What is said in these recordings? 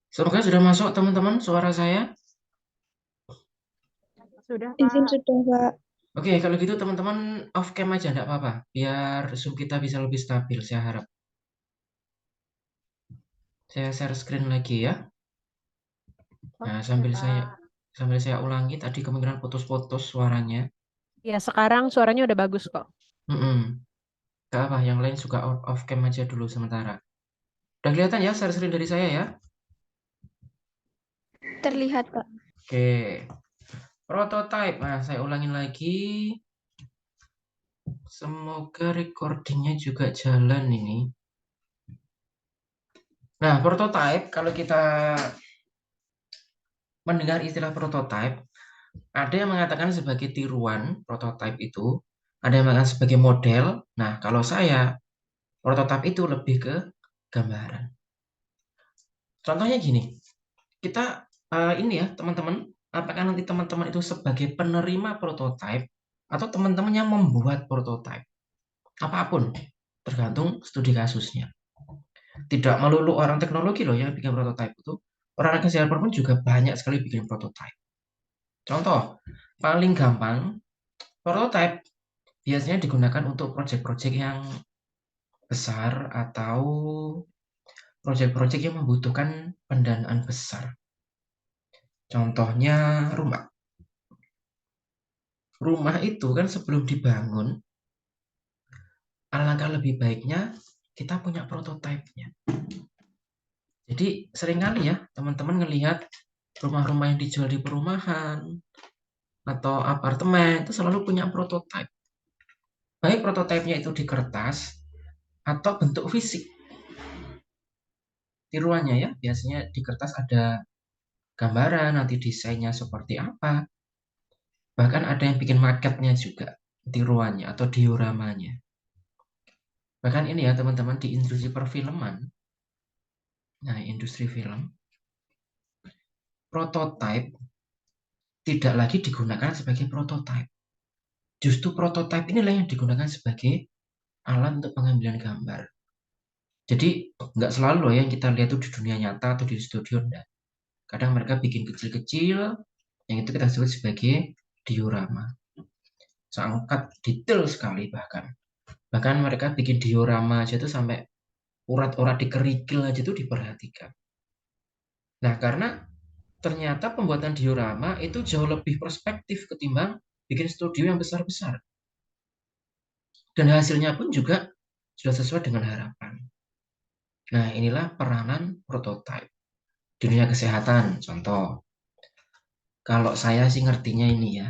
Semoga sudah masuk teman-teman suara saya. Sudah, Izin Pak. sudah, Pak. Oke, kalau gitu teman-teman off cam aja enggak apa-apa. Biar Zoom kita bisa lebih stabil, saya harap. Saya share screen lagi ya. Nah, Oke, Pak. sambil saya ulangi tadi kemungkinan putus-putus suaranya. Ya, sekarang suaranya udah bagus kok. Mm-mm. Gak apa, yang lain juga off cam aja dulu sementara. Udah kelihatan ya share screen dari saya ya? Terlihat, Pak. Oke. Prototype. Nah, saya ulangin lagi. Semoga recordingnya juga jalan ini. Nah, prototype kalau kita mendengar istilah prototype, ada yang mengatakan sebagai tiruan prototype itu, ada yang mengatakan sebagai model. Nah, kalau saya, prototype itu lebih ke gambaran. Contohnya gini, kita ini ya teman-teman, apakah nanti teman-teman itu sebagai penerima prototype atau teman-teman yang membuat prototype? Apapun, tergantung studi kasusnya. Tidak melulu orang teknologi loh yang bikin prototype itu, orang kesehatan pun juga banyak sekali bikin prototype. Contoh, paling gampang, prototype biasanya digunakan untuk proyek-proyek yang besar atau proyek-proyek yang membutuhkan pendanaan besar. Contohnya rumah. Rumah itu kan sebelum dibangun, alangkah lebih baiknya kita punya prototipenya. Jadi seringkali ya teman-teman ngelihat rumah-rumah yang dijual di perumahan atau apartemen itu selalu punya prototipe. Baik prototipenya itu di kertas atau bentuk fisik. Tiruannya ya, biasanya di kertas ada gambaran, nanti desainnya seperti apa. Bahkan ada yang bikin maketnya juga, tiruannya atau dioramanya. Bahkan ini ya teman-teman di industri perfilman, nah industri film, prototype tidak lagi digunakan sebagai prototype. Justru prototype inilah yang digunakan sebagai alat untuk pengambilan gambar. Jadi nggak selalu loh yang kita lihat itu di dunia nyata atau di studio, enggak. Kadang mereka bikin kecil-kecil, yang itu kita sebut sebagai diorama. Sangat detail sekali bahkan. Bahkan mereka bikin diorama aja tuh sampai urat-urat di kerikil aja tuh diperhatikan. Nah, karena ternyata pembuatan diorama itu jauh lebih prospektif ketimbang bikin studio yang besar-besar. Dan hasilnya pun juga sudah sesuai dengan harapan. Nah, inilah peranan prototype. Di dunia kesehatan, contoh. Kalau saya sih ngertinya ini ya,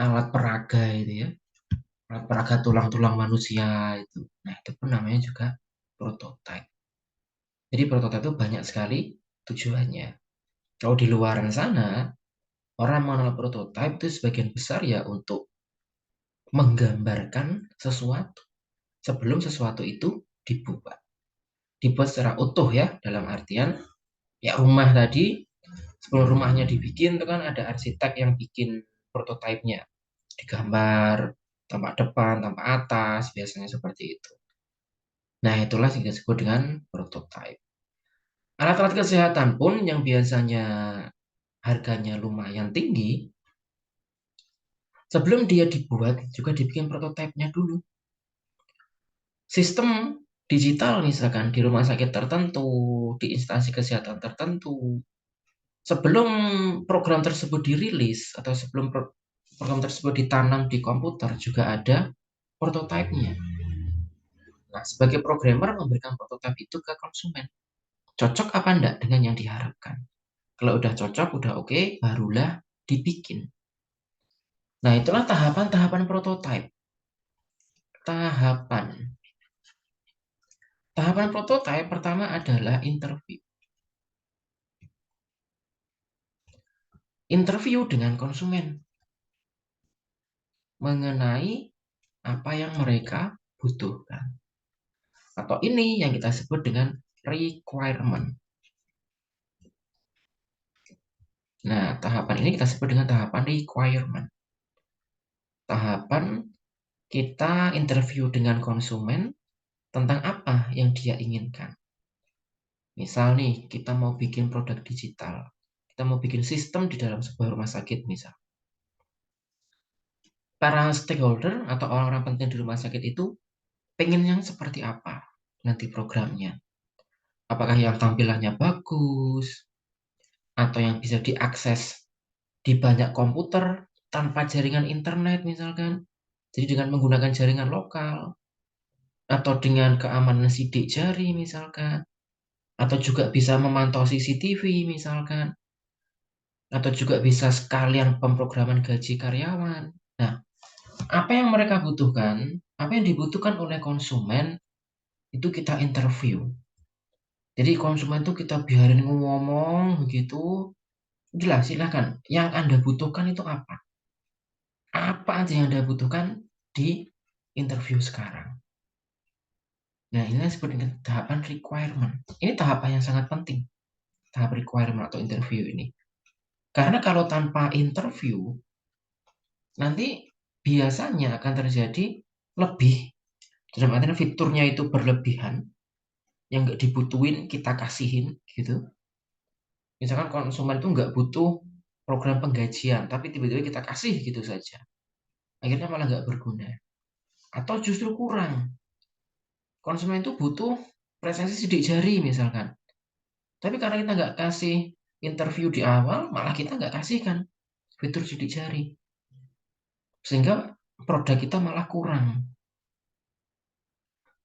alat peraga itu ya. Alat peraga tulang-tulang manusia itu. Nah, itu pun namanya juga prototype. Jadi prototipe itu banyak sekali tujuannya. Kalau di luar sana, orang mengenal prototipe itu sebagian besar ya untuk menggambarkan sesuatu sebelum sesuatu itu dibuat. Dibuat secara utuh ya, dalam artian ya rumah tadi, sebelum rumahnya dibikin itu kan ada arsitek yang bikin prototipenya. Digambar, tampak depan, tampak atas, biasanya seperti itu. Nah, itulah yang disebut dengan prototype. Alat-alat kesehatan pun yang biasanya harganya lumayan tinggi, sebelum dia dibuat juga dibikin prototipenya dulu. Sistem digital misalkan di rumah sakit tertentu, di instansi kesehatan tertentu, sebelum program tersebut dirilis atau sebelum program tersebut ditanam di komputer juga ada prototipenya. Nah, sebagai programmer memberikan prototipe itu ke konsumen. Cocok apa enggak dengan yang diharapkan? Kalau udah cocok, udah oke, barulah dibikin. Nah, itulah tahapan-tahapan prototipe. Tahapan. Tahapan prototipe pertama adalah interview. Interview dengan konsumen mengenai apa yang mereka butuhkan. Atau ini yang kita sebut dengan requirement. Nah, tahapan ini kita sebut dengan tahapan requirement. Tahapan kita interview dengan konsumen tentang apa yang dia inginkan. Misal nih, kita mau bikin produk digital. Kita mau bikin sistem di dalam sebuah rumah sakit misal. Para stakeholder atau orang-orang penting di rumah sakit itu pengen yang seperti apa nanti programnya. Apakah yang tampilannya bagus, atau yang bisa diakses di banyak komputer tanpa jaringan internet misalkan. Jadi dengan menggunakan jaringan lokal, atau dengan keamanan sidik jari misalkan, atau juga bisa memantau CCTV misalkan, atau juga bisa sekalian pemrograman gaji karyawan. Nah, apa yang mereka butuhkan, apa yang dibutuhkan oleh konsumen, itu kita interview. Jadi konsumen itu kita biarin ngomong begitu, jelas silahkan. Yang Anda butuhkan itu apa? Apa aja yang Anda butuhkan di interview sekarang. Nah, ini disebut dengan tahapan requirement. Ini tahapan yang sangat penting, tahap requirement atau interview ini. Karena kalau tanpa interview, nanti biasanya akan terjadi lebih. Dalam artian fiturnya itu berlebihan, yang nggak dibutuhin kita kasihin gitu. Misalkan konsumen itu nggak butuh program penggajian, tapi tiba-tiba kita kasih gitu saja. Akhirnya malah nggak berguna. Atau justru kurang. Konsumen itu butuh presensi sidik jari misalkan. Tapi karena kita nggak kasih interview di awal, malah kita nggak kasihkan fitur sidik jari. Sehingga produk kita malah kurang.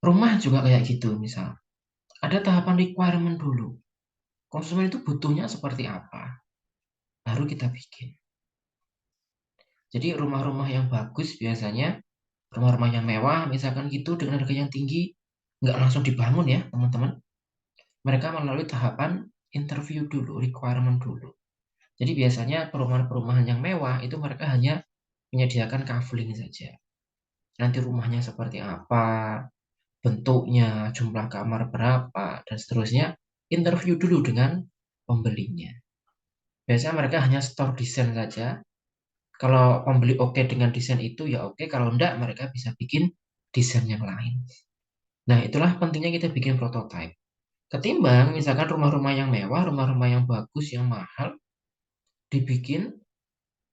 Rumah juga kayak gitu misal. Ada tahapan requirement dulu. Konsumen itu butuhnya seperti apa? Baru kita bikin. Jadi rumah-rumah yang bagus biasanya, rumah-rumah yang mewah misalkan gitu dengan harga yang tinggi, nggak langsung dibangun ya teman-teman. Mereka melalui tahapan interview dulu, requirement dulu. Jadi biasanya perumahan-perumahan yang mewah itu mereka hanya menyediakan kafling saja. Nanti rumahnya seperti apa, bentuknya, jumlah kamar berapa, dan seterusnya. Interview dulu dengan pembelinya. Biasanya mereka hanya store desain saja. Kalau pembeli oke dengan desain itu ya oke, kalau enggak mereka bisa bikin desain yang lain. Nah, itulah pentingnya kita bikin prototype. Ketimbang misalkan rumah-rumah yang mewah, rumah-rumah yang bagus, yang mahal, dibikin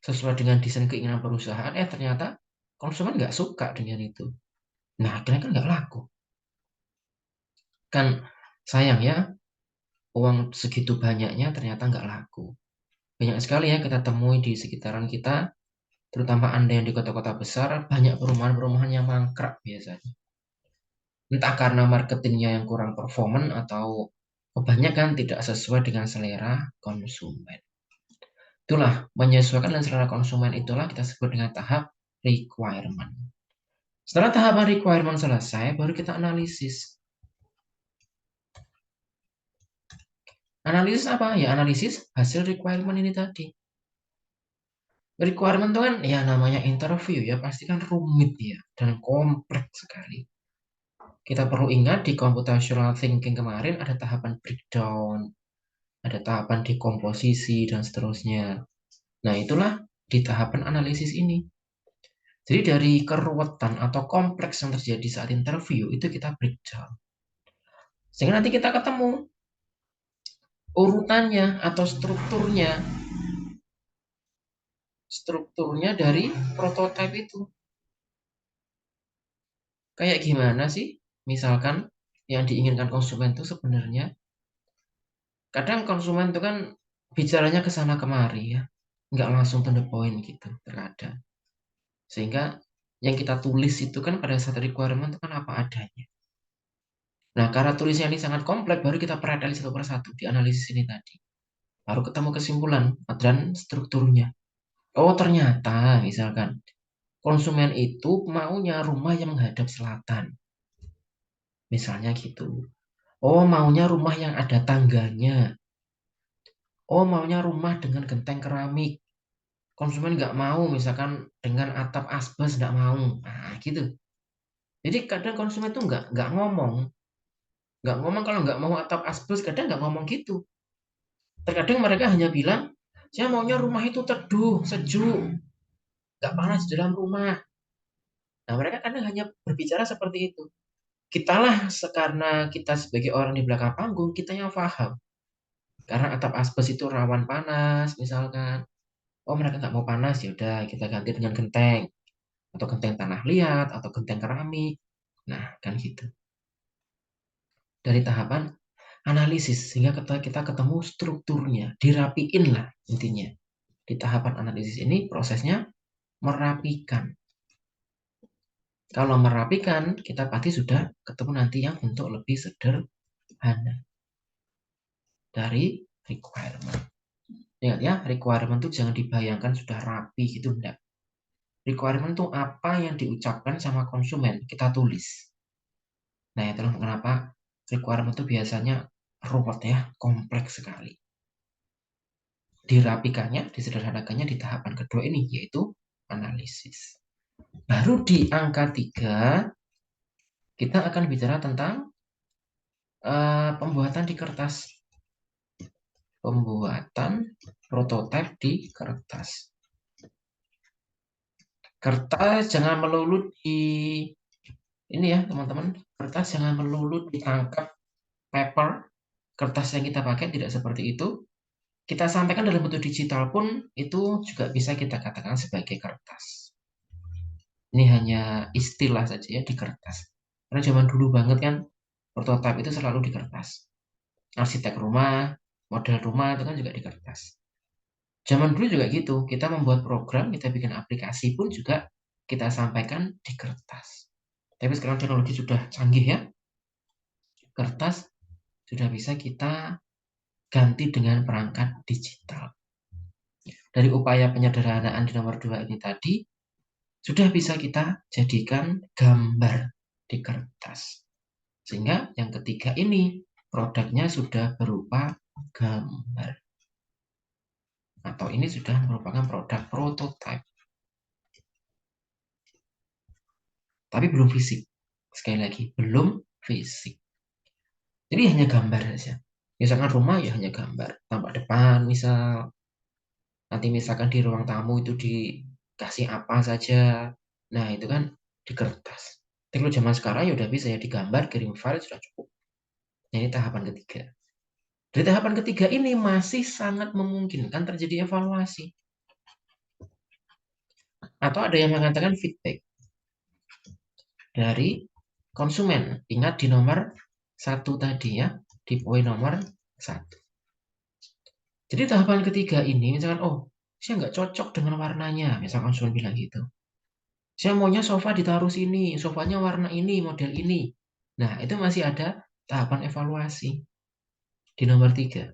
sesuai dengan desain keinginan perusahaan, ternyata konsumen nggak suka dengan itu. Nah, akhirnya kan nggak laku. Kan sayang ya, uang segitu banyaknya ternyata nggak laku. Banyak sekali ya kita temui di sekitaran kita, terutama Anda yang di kota-kota besar, banyak perumahan-perumahan yang mangkrak biasanya. Entah karena marketingnya yang kurang performan atau kebanyakan tidak sesuai dengan selera konsumen. Itulah, menyesuaikan dengan selera konsumen itulah kita sebut dengan tahap requirement. Setelah tahapan requirement selesai, baru kita analisis. Analisis apa? Ya analisis hasil requirement ini tadi. Requirement itu kan ya namanya interview ya, pasti kan rumit ya dan kompleks sekali. Kita perlu ingat di computational thinking kemarin ada tahapan breakdown, ada tahapan dekomposisi dan seterusnya. Nah, itulah di tahapan analisis ini. Jadi dari keruwetan atau kompleks yang terjadi saat interview itu kita breakdown. Sehingga nanti kita ketemu urutannya atau strukturnya dari prototipe itu. Kayak gimana sih? Misalkan yang diinginkan konsumen itu sebenarnya, kadang konsumen itu kan bicaranya ke sana kemari ya, nggak langsung to the point gitu terkadang. Sehingga yang kita tulis itu kan pada saat requirement itu kan apa adanya. Nah, karena tulisnya ini sangat kompleks, baru kita perhatikan satu persatu di analisis ini tadi. Baru ketemu kesimpulan dan strukturnya. Oh, ternyata misalkan konsumen itu maunya rumah yang menghadap selatan. Misalnya gitu. Oh, maunya rumah yang ada tangganya. Oh, maunya rumah dengan genteng keramik. Konsumen nggak mau misalkan dengan atap asbes, nggak mau. Nah, gitu. Jadi kadang konsumen tuh nggak ngomong. Nggak ngomong kalau nggak mau atap asbes, kadang nggak ngomong gitu. Terkadang mereka hanya bilang, saya maunya rumah itu teduh, sejuk, nggak panas di dalam rumah. Nah, mereka kadang hanya berbicara seperti itu. Kitalah karena kita sebagai orang di belakang panggung, kita yang paham. Karena atap asbes itu rawan panas, misalkan. Oh, mereka nggak mau panas, ya udah kita ganti dengan genteng. Atau genteng tanah liat, atau genteng keramik. Nah, kan gitu. Dari tahapan analisis, sehingga kita ketemu strukturnya. Dirapiin lah intinya. Di tahapan analisis ini prosesnya merapikan. Kalau merapikan, kita pasti sudah ketemu nanti yang bentuk lebih sederhana dari requirement. Ingat ya, requirement itu jangan dibayangkan sudah rapi gitu, enggak. Requirement itu apa yang diucapkan sama konsumen, kita tulis. Nah, itulah kenapa requirement itu biasanya ruwet ya, kompleks sekali. Dirapikannya, disederhanakannya di tahapan kedua ini, yaitu analisis. Baru di angka 3, kita akan bicara tentang pembuatan di kertas. Pembuatan prototipe di kertas. Kertas jangan melulu di ini ya teman-teman. Kertas jangan melulu ditangkap paper. Kertas yang kita pakai tidak seperti itu. Kita sampaikan dalam bentuk digital pun itu juga bisa kita katakan sebagai kertas. Ini hanya istilah saja ya di kertas. Karena zaman dulu banget kan prototipe itu selalu di kertas. Arsitek rumah, model rumah itu kan juga di kertas. Zaman dulu juga gitu, kita membuat program, kita bikin aplikasi pun juga kita sampaikan di kertas. Tapi sekarang teknologi sudah canggih ya, kertas sudah bisa kita ganti dengan perangkat digital. Dari upaya penyederhanaan di nomor 2 ini tadi, sudah bisa kita jadikan gambar di kertas. Sehingga yang ketiga ini, produknya sudah berupa gambar. Atau ini sudah merupakan produk prototype. Tapi belum fisik. Sekali lagi, belum fisik. Jadi hanya gambar saja. Misalkan rumah ya hanya gambar. Tampak depan misal. Nanti misalkan di ruang tamu itu dikasih apa saja. Nah itu kan di kertas. Tapi kalau zaman sekarang ya udah bisa ya digambar, kirim file sudah cukup. Nah, ini tahapan ketiga. Di tahapan ketiga ini masih sangat memungkinkan terjadi evaluasi. Atau ada yang mengatakan feedback dari konsumen. Ingat di nomor 1 tadi ya, di poin nomor 1. Jadi tahapan ketiga ini, misalkan, oh, saya nggak cocok dengan warnanya. Misalkan konsumen bilang gitu. Saya maunya sofa ditaruh sini, sofanya warna ini, model ini. Nah, itu masih ada tahapan evaluasi di nomor 3.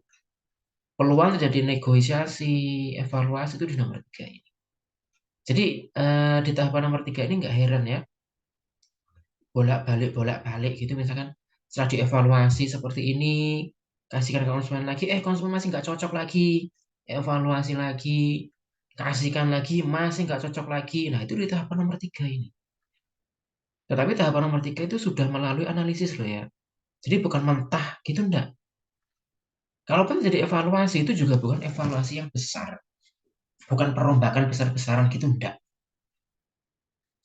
Peluang terjadi negosiasi, evaluasi itu di nomor 3 ini. Jadi, di tahapan nomor 3 ini nggak heran ya, bolak-balik gitu. Misalkan setelah dievaluasi seperti ini, kasihkan ke konsumen lagi, konsumen masih nggak cocok lagi, evaluasi lagi, kasihkan lagi, masih nggak cocok lagi. Nah, itu di tahapan nomor 3 ini. Tetapi tahapan nomor 3 itu sudah melalui analisis loh ya. Jadi bukan mentah gitu enggak. Kalaupun jadi evaluasi itu juga bukan evaluasi yang besar. Bukan perombakan besar-besaran gitu enggak.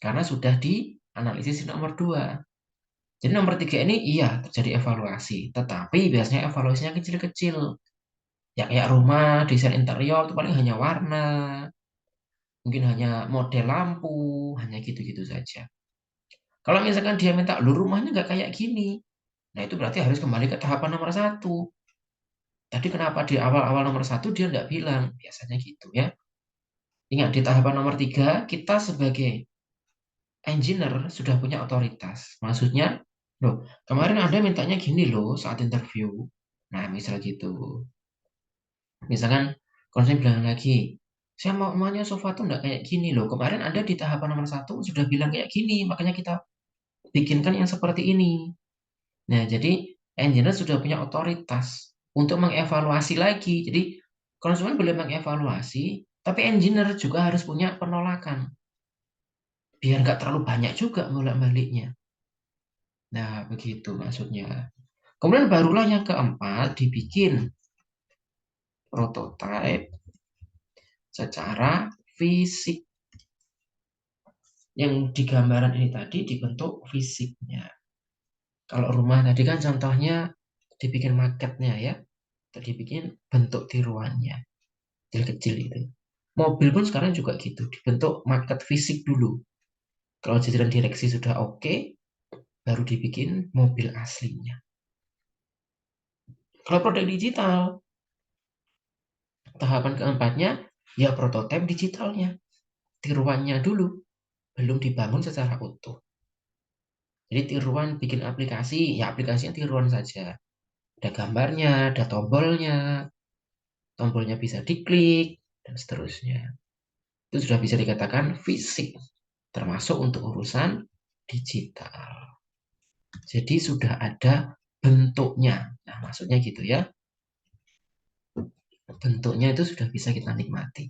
Karena sudah dianalisis di nomor 2. Jadi nomor 3 ini iya terjadi evaluasi. Tetapi biasanya evaluasinya kecil-kecil. Ya kayak rumah, desain interior itu paling hanya warna. Mungkin hanya model lampu. Hanya gitu-gitu saja. Kalau misalkan dia minta, lu rumahnya nggak kayak gini. Nah itu berarti harus kembali ke tahapan nomor 1. Tadi kenapa di awal-awal nomor 1 dia nggak bilang? Biasanya gitu ya. Ingat di tahapan nomor 3 kita sebagai engineer sudah punya otoritas. Maksudnya, loh, kemarin Anda mintanya gini loh saat interview. Nah, misal gitu. Misalkan konsen bilang lagi, saya maunya sofa tuh nggak kayak gini loh. Kemarin Anda di tahapan nomor 1 sudah bilang kayak gini, makanya kita bikinkan yang seperti ini. Nah, jadi engineer sudah punya otoritas untuk mengevaluasi lagi. Jadi konsumen boleh mengevaluasi, tapi engineer juga harus punya penolakan. Biar nggak terlalu banyak juga bolak-baliknya. Nah, begitu maksudnya. Kemudian barulah yang keempat dibikin prototipe secara fisik. Yang di gambaran ini tadi dibentuk fisiknya. Kalau rumah tadi kan contohnya dibikin maketnya ya, atau dibikin bentuk tiruannya, kecil-kecil itu. Mobil pun sekarang juga gitu, dibentuk maket fisik dulu. Kalau jajaran direksi sudah oke, baru dibikin mobil aslinya. Kalau produk digital, tahapan keempatnya, ya prototipe digitalnya. Tiruannya dulu, belum dibangun secara utuh. Jadi tiruan bikin aplikasi, ya aplikasinya tiruan saja. Ada gambarnya, ada tombolnya bisa diklik, dan seterusnya. Itu sudah bisa dikatakan fisik, termasuk untuk urusan digital. Jadi sudah ada bentuknya. Nah, maksudnya gitu ya. Bentuknya itu sudah bisa kita nikmati.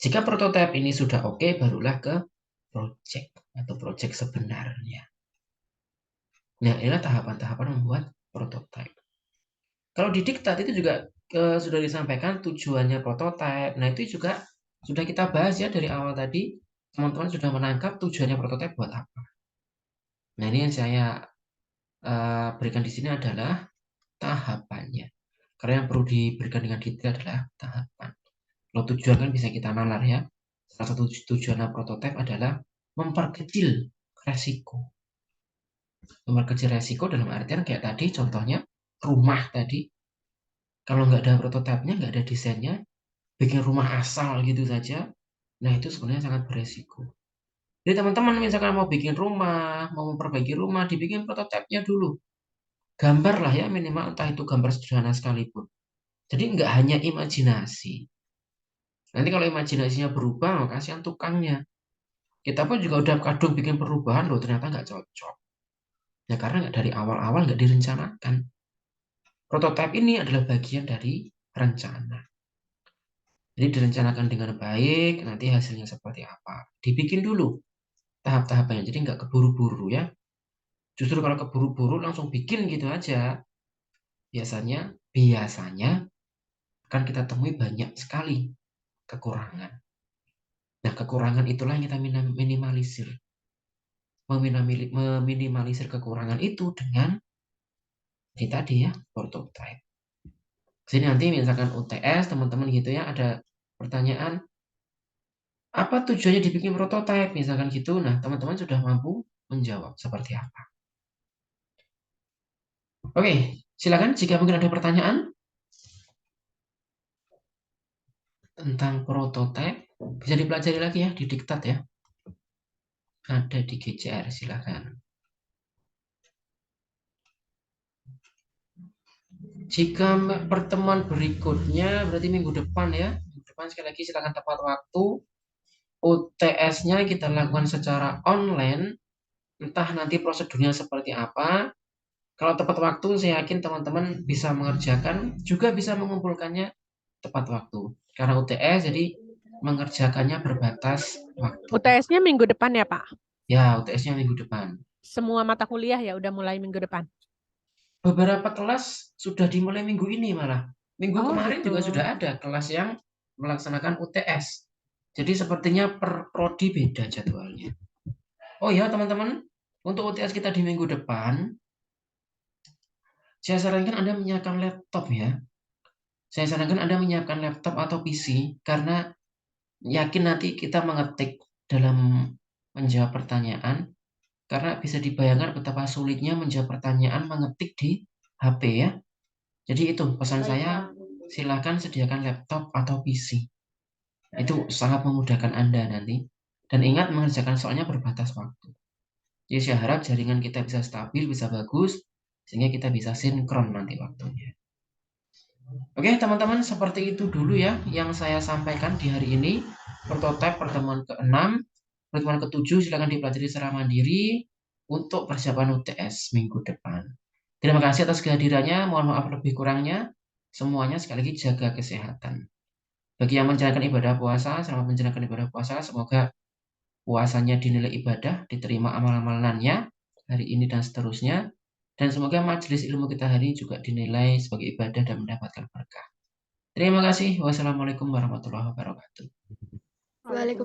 Jika prototipe ini sudah oke, barulah ke project atau project sebenarnya. Nah, inilah tahapan-tahapan membuat prototipe. Kalau di diktat itu juga sudah disampaikan tujuannya prototipe. Nah, itu juga sudah kita bahas ya dari awal tadi. Teman-teman sudah menangkap tujuannya prototipe buat apa. Nah, ini yang saya berikan di sini adalah tahapannya. Karena yang perlu diberikan dengan detail adalah tahapan. Kalau tujuan kan bisa kita nalar ya. Salah satu tujuan prototipe adalah memperkecil resiko. Memperkecil resiko dalam artian kayak tadi contohnya rumah tadi. Kalau nggak ada prototipenya, nggak ada desainnya, bikin rumah asal gitu saja, nah itu sebenarnya sangat beresiko. Jadi teman-teman misalkan mau bikin rumah, mau memperbaiki rumah, dibikin prototipenya dulu. Gambar lah ya minimal, entah itu gambar sederhana sekalipun. Jadi nggak hanya imajinasi. Nanti kalau imajinasinya berubah, kasihan tukangnya. Kita pun juga udah kadung bikin perubahan loh, ternyata nggak cocok. Ya karena nggak dari awal-awal nggak direncanakan. Prototipe ini adalah bagian dari rencana. Jadi direncanakan dengan baik, nanti hasilnya seperti apa. Dibikin dulu tahap-tahapnya, jadi nggak keburu-buru ya. Justru kalau keburu-buru langsung bikin gitu aja, biasanya akan kita temui banyak sekali kekurangan. Nah, kekurangan itulah yang kita minimalisir. Meminimalisir kekurangan itu dengan tadi ya, prototype. Jadi nanti misalkan UTS, teman-teman gitu ya, ada pertanyaan, apa tujuannya dibikin prototype? Misalkan gitu, nah teman-teman sudah mampu menjawab seperti apa. Oke, silakan jika mungkin ada pertanyaan tentang prototype, bisa dipelajari lagi ya di diktat ya. Ada di GCR, silakan. Jika pertemuan berikutnya berarti minggu depan ya. Minggu depan sekali lagi silakan tepat waktu. UTS-nya kita lakukan secara online. Entah nanti prosedurnya seperti apa. Kalau tepat waktu, saya yakin teman-teman bisa mengerjakan, juga bisa mengumpulkannya tepat waktu. Karena UTS, jadi mengerjakannya berbatas waktu. UTS-nya minggu depan ya, Pak? Ya, UTS-nya minggu depan. Semua mata kuliah ya udah mulai minggu depan? Beberapa kelas sudah dimulai minggu ini malah. Minggu Oh, kemarin gitu. juga sudah ada kelas yang melaksanakan UTS. Jadi sepertinya per prodi beda jadwalnya. Oh ya teman-teman, untuk UTS kita di minggu depan, saya sarankan Anda menyiapkan laptop ya. Saya sarankan Anda menyiapkan laptop atau PC karena yakin nanti kita mengetik dalam menjawab pertanyaan karena bisa dibayangkan betapa sulitnya menjawab pertanyaan mengetik di HP ya. Jadi itu pesan saya, silakan sediakan laptop atau PC. Itu sangat memudahkan Anda nanti. Dan ingat mengerjakan soalnya berbatas waktu. Jadi saya harap jaringan kita bisa stabil, bisa bagus, sehingga kita bisa sinkron nanti waktunya. Oke teman-teman, seperti itu dulu ya yang saya sampaikan di hari ini. Prototipe pertemuan ke-6, pertemuan ke-7 silakan dipelajari secara mandiri untuk persiapan UTS minggu depan. Terima kasih atas kehadirannya, mohon maaf lebih kurangnya. Semuanya sekali lagi jaga kesehatan. Bagi yang menjalankan ibadah puasa, selamat menjalankan ibadah puasa. Semoga puasanya dinilai ibadah, diterima amal-amalannya hari ini dan seterusnya. Dan semoga majelis ilmu kita hari ini juga dinilai sebagai ibadah dan mendapatkan berkah. Terima kasih. Wassalamualaikum warahmatullahi wabarakatuh. Waalaikumsalam.